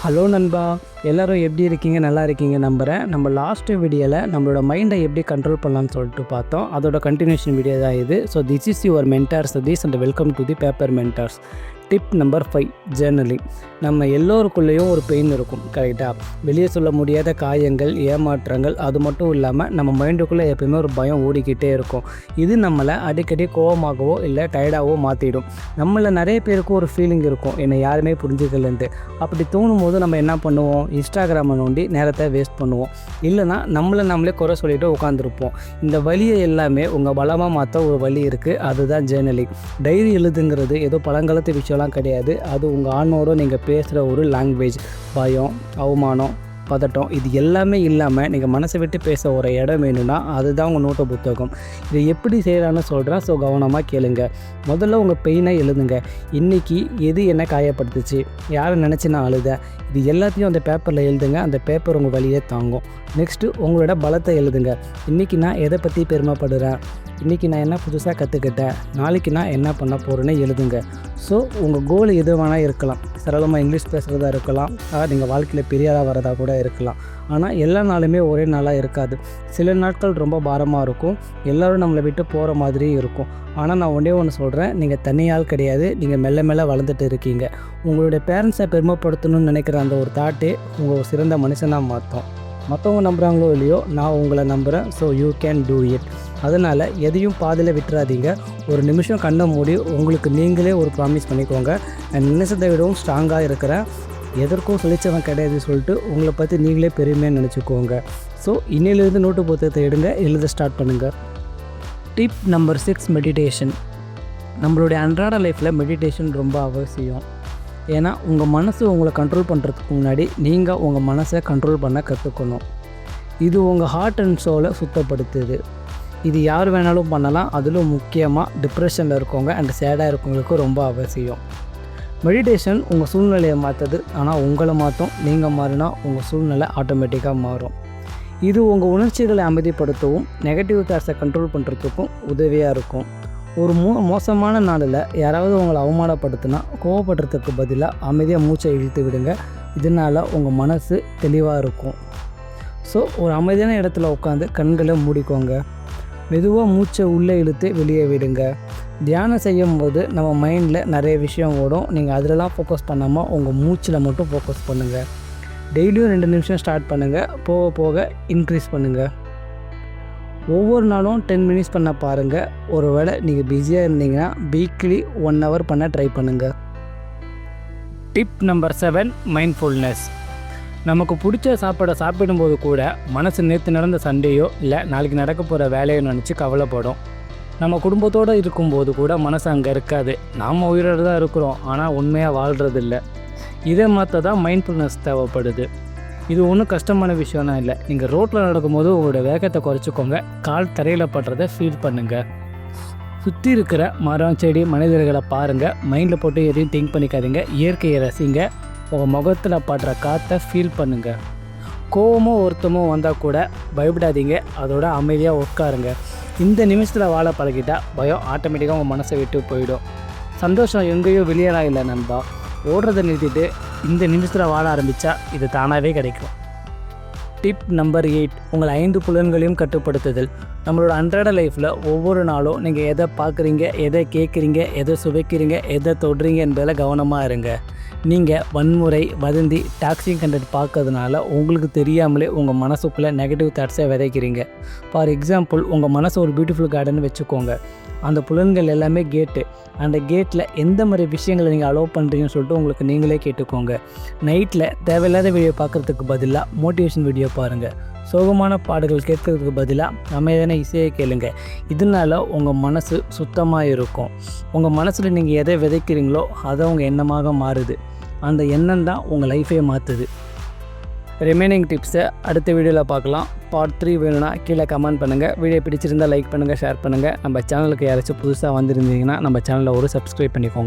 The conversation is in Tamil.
ஹலோ நண்பா, எல்லோரும் எப்படி இருக்கீங்க? நல்லா இருக்கீங்க நம்புகிறேன். நம்ம லாஸ்ட் வீடியோவில் நம்மளோட மைண்டை எப்படி கண்ட்ரோல் பண்ணலான்னு சொல்லிட்டு பார்த்தோம். அதோட கண்டினியூஷன் வீடியோ தான் இது. So this is your mentor Satish and welcome to the paper mentors. Tip number 5, journaling. நம்ம எல்லோருக்குள்ளேயும் ஒரு பெயின் இருக்கும், கரெக்டாக? வெளியே சொல்ல முடியாத காயங்கள், ஏமாற்றங்கள், அது மட்டும் இல்லாமல் நம்ம மைண்டுக்குள்ளே எப்பயுமே ஒரு பயம் ஓடிக்கிட்டே இருக்கும். இது நம்மளை அடிக்கடி கோவமாகவோ இல்லை டயர்டாகவோ மாற்றிடும். நம்மள நிறைய பேருக்கு ஒரு ஃபீலிங் இருக்கும், என்னை யாருமே புரிஞ்சுக்கலன்ட்டு. அப்படி தோணும் போது நம்ம என்ன பண்ணுவோம்? இன்ஸ்டாகிராமை நோண்டி நேரத்தை வேஸ்ட் பண்ணுவோம், இல்லைனா நம்மளே குறை சொல்லிட்டு உட்காந்துருப்போம். இந்த வழியை எல்லாமே உங்கள் பலமாக மாற்ற ஒரு வழி இருக்குது, அதுதான் ஜேர்னலிங். டைரி எழுதுங்கிறது ஏதோ பழங்காலத்து விஷயம் கிடையாது. அது உங்கள் ஆணோட நீங்கள் பேசுகிற ஒரு லாங்குவேஜ். பயம், அவமானம், பதட்டம், இது எல்லாமே இல்லாமல் நீங்கள் மனசை விட்டு பேச ஒரு இடம் வேணும்னா அதுதான் உங்கள் நோட்டு புத்தகம். இதை எப்படி செய்யலான்னு சொல்கிறேன். ஸோ கவனமாக கேளுங்க. முதல்ல உங்கள் பெயினை எழுதுங்க. இன்றைக்கி எது என்ன காயப்படுத்துச்சு, யாரை நினச்சி நான் அழுதேன், இது எல்லாத்தையும் அந்த பேப்பரில் எழுதுங்க. அந்த பேப்பர் உங்கள் வழியே தாங்கும். நெக்ஸ்ட்டு உங்களோட பலத்தை எழுதுங்க. இன்றைக்கி நான் எதை பற்றி பெருமைப்படுறேன், இன்றைக்கி நான் என்ன புதுசாக கற்றுக்கிட்டேன், நாளைக்கு நான் என்ன பண்ண போகிறேன்னு எழுதுங்க. ஸோ உங்கள் கோல் எது வேணால் இருக்கலாம். சரளமாக இங்கிலீஷ் பேசுகிறதா இருக்கலாம், நீங்கள் வாழ்க்கையில் பெரியாராக வரதா கூட இருக்கலாம். ஆனால் எல்லா நாளுமே ஒரே நாளாக இருக்காது. சில நாட்கள் ரொம்ப பாரமாக இருக்கும், எல்லோரும் நம்மளை விட்டு போகிற மாதிரியும் இருக்கும். ஆனால் நான் ஒன்றே ஒன்று சொல்கிறேன், நீங்கள் தனியால் கிடையாது, நீங்கள் மெல்ல மெல்ல வளர்ந்துட்டு இருக்கீங்க. உங்களுடைய பேரண்ட்ஸை பெருமைப்படுத்தணும்னு நினைக்கிற அந்த ஒரு தாட்டே உங்கள் சிறந்த மனுஷனாக மாற்றும். மற்றவங்க நம்புகிறாங்களோ இல்லையோ, நான் உங்களை நம்புகிறேன். So you can do it. அதனால் எதையும் பாதியில் விட்டுறாதீங்க. ஒரு நிமிஷம் கண்ணை மூடி உங்களுக்கு நீங்களே ஒரு ப்ராமிஸ் பண்ணிக்கோங்க, நான் நினைச்சதை விடவும் ஸ்ட்ராங்காக இருக்கிறேன், எதற்கும் சொல்லிச்சவன் கிடையாது சொல்லிட்டு உங்களை பற்றி நீங்களே பெருமையாக நினச்சிக்கோங்க. ஸோ இன்னிலிருந்து நோட்டு புத்தகத்தை எடுங்க, எழுத ஸ்டார்ட் பண்ணுங்கள். Tip number 6, meditation. நம்மளுடைய அன்றாட லைஃப்பில் மெடிடேஷன் ரொம்ப அவசியம். ஏன்னா உங்கள் மனசு உங்களை கண்ட்ரோல் பண்ணுறதுக்கு முன்னாடி நீங்கள் உங்கள் மனசை கண்ட்ரோல் பண்ண கற்றுக்கணும். இது உங்கள் ஹார்ட் அண்ட் சோலை சுத்தப்படுத்துது. இது யார் வேணாலும் பண்ணலாம், அதிலும் முக்கியமாக டிப்ரெஷனில் இருக்கவங்க அண்ட் சேடாக இருக்கவங்களுக்கு ரொம்ப அவசியம். மெடிடேஷன் உங்கள் சூழ்நிலையை மாற்றுது, ஆனால் உங்களை மாற்றும். நீங்கள் மாறினா உங்கள் சூழ்நிலை ஆட்டோமேட்டிக்காக மாறும். இது உங்கள் உணர்ச்சிகளை அமைதிப்படுத்தவும் நெகட்டிவ் தாட்ஸை கண்ட்ரோல் பண்ணுறதுக்கும் உதவியாக இருக்கும். ஒரு மோசமான நாளில் யாராவது உங்களை அவமானப்படுத்தினா கோவப்படுறதுக்கு பதிலாக அமைதியாக மூச்சை இழுத்து விடுங்க. இதனால் உங்கள் மனசு தெளிவாக இருக்கும். ஸோ ஒரு அமைதியான இடத்துல உட்காந்து கண்களை மூடிக்கோங்க. மெதுவாக மூச்சை உள்ளே இழுத்து வெளியே விடுங்க. தியானம் செய்யும் போது நம்ம மைண்டில் நிறைய விஷயம் ஓடும். நீங்கள் அதிலலாம் ஃபோக்கஸ் பண்ணாமல் உங்கள் மூச்சில் மட்டும் ஃபோக்கஸ் பண்ணுங்கள். டெய்லியும் 2 நிமிஷம் ஸ்டார்ட் பண்ணுங்கள், போக போக இன்க்ரீஸ் பண்ணுங்கள். ஒவ்வொரு நாளும் 10 மினிட்ஸ் பண்ண பாருங்கள். ஒரு வேளை நீங்கள் பிஸியாக இருந்தீங்கன்னா வீக்லி 1 hour பண்ண ட்ரை பண்ணுங்கள். Tip number 7, mindfulness. நமக்கு பிடிச்ச சாப்பாடை சாப்பிடும்போது கூட மனசு நேற்று நடந்த சண்டையோ இல்லை நாளைக்கு நடக்க போகிற வேலையோ நினச்சி கவலைப்படும். நம்ம குடும்பத்தோடு இருக்கும்போது கூட மனசு அங்கே இருக்காது. நாம் உயிரோடு தான் இருக்கிறோம், ஆனால் உண்மையாக வாழ்கிறதில்ல. இதை மாற்ற தான் மைண்ட்ஃபுல்னஸ் தேவைப்படுது. இது ஒன்றும் கஷ்டமான விஷயம்னா இல்லை. நீங்கள் ரோட்டில் நடக்கும்போது உங்களோட வேகத்தை குறைச்சிக்கோங்க. கால் தரையில் படுறதை ஃபீல் பண்ணுங்கள். சுற்றி இருக்கிற மரம், செடி, மனிதர்களை பாருங்கள். மைண்டில் போட்டு எதையும் திங்க் பண்ணிக்காதீங்க. இயற்கையை ரசிங்க. உங்கள் முகத்தில் படுற காற்றை ஃபீல் பண்ணுங்கள். கோவமோ ஒருத்தமோ வந்தால் கூட பயப்படாதீங்க, அதோட அமைதியாக உட்காருங்க. இந்த நிமிஷத்தில் வாழ பழகிட்டால் பயம் ஆட்டோமேட்டிக்காக உங்கள் மனசை விட்டு போயிடும். சந்தோஷம் எங்கேயோ வெளியேறாக இல்லை நண்பா. ஓடுறதை நிறுத்திட்டு இந்த நிமிஷத்தில் வாழ ஆரம்பித்தா இது தானாகவே கிடைக்கும். டிப் நம்பர் 8, உங்கள் 5 புலன்களையும் கட்டுப்படுத்துதல். நம்மளோட அன்றாட லைஃப்பில் ஒவ்வொரு நாளும் நீங்கள் எதை பார்க்குறீங்க, எதை கேட்குறீங்க, எதை சுவைக்கிறீங்க, எதை தொடுறீங்க என்பதில் கவனமாக இருங்க. நீங்கள் வன்முறை, வதந்தி, டாக்ஸிக் கண்டென்ட் பார்க்கறதுனால உங்களுக்கு தெரியாமலே உங்கள் மனசுக்குள்ளே நெகட்டிவ் தாட்ஸை விதைக்கிறீங்க. ஃபார் எக்ஸாம்பிள், உங்கள் மனசு ஒரு பியூட்டிஃபுல் கார்டன் வச்சுக்கோங்க. அந்த புலன்கள் எல்லாமே கேட்டு. அந்த கேட்டில் எந்த மாதிரி விஷயங்களை நீங்கள் அலோவ் பண்ணுறீங்கன்னு சொல்லிட்டு உங்களுக்கு நீங்களே கேட்டுக்கோங்க. நைட்டில் தேவையில்லாத வீடியோ பார்க்குறதுக்கு பதிலாக மோட்டிவேஷன் வீடியோ பாருங்கள். சோகமான பாடல்கள் கேட்கறதுக்கு பதிலாக அமைதியான இசையை கேளுங்க. இதனால் உங்கள் மனசு சுத்தமாக இருக்கும். உங்கள் மனசில் நீங்கள் எதை விதைக்கிறீங்களோ அதை உங்கள் எண்ணமாக மாறுது. அந்த எண்ணம் தான் உங்கள் லைஃபே மாற்றுது. ரிமைனிங் டிப்ஸை அடுத்த வீடியோவில் பார்க்கலாம். பார்ட் 3 வேணும்னா கீழே கமெண்ட் பண்ணுங்கள். வீடியோ பிடிச்சிருந்தால் லைக் பண்ணுங்கள், ஷேர் பண்ணுங்கள். நம்ம சேனலுக்கு யாராச்சும் புதுசாக வந்திருந்தீங்கன்னா நம்ம சேனலில் ஒரு சப்ஸ்கிரைப் பண்ணிக்கோங்க.